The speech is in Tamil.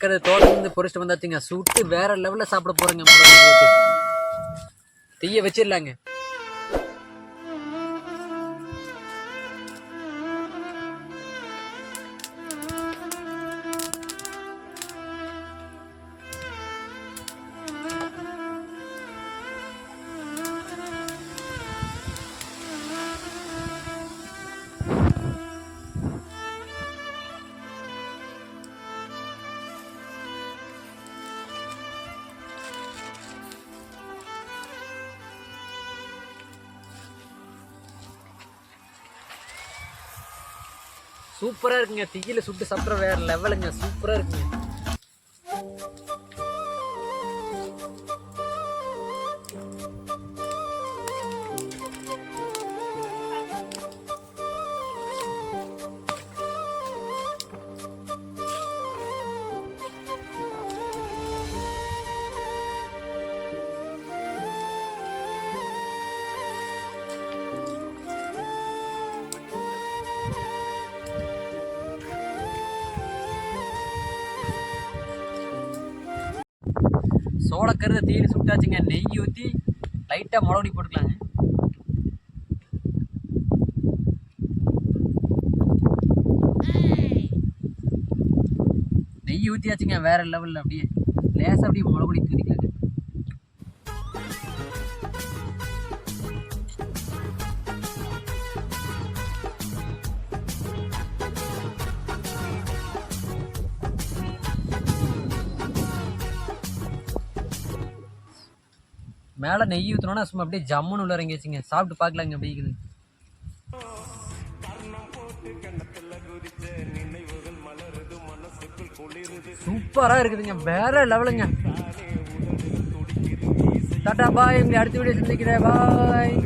தோட்டத்துலேருந்து பொறிச்சிட்டு வந்தாச்சுங்க. சுட்டு வேற லெவலில் சாப்பிட போகிறேங்க. மிளகு போட்டு தீய வச்சிடலாங்க. சூப்பரா இருக்குங்க. தீயில சுட்டு சாப்பிட்ற வேற லெவலுங்க. சூப்பரா இருக்குங்க. சோளக்கருதை தீயில சுட்டாச்சுங்க. நெய் ஊற்றி லைட்டாக மிளகுடி போட்டுக்கலாங்க. நெய் ஊற்றியாச்சுங்க. வேற லெவலில் அப்படியே லேசாக அப்படியே மிளகுடி தூத்திக்கலாங்க. மேலே நெய் ஊற்றினோன்னா சும்மா அப்படியே ஜம்முன்னு உள்ள இறங்கிச்சுங்க. சாப்பிட்டு பார்க்கலாங்க எப்படி இருக்குது. சூப்பராக இருக்குதுங்க. வேற லெவலுங்க. டாடா பாய். அடுத்த வீடியோ சந்திக்கிறேன். பாய்.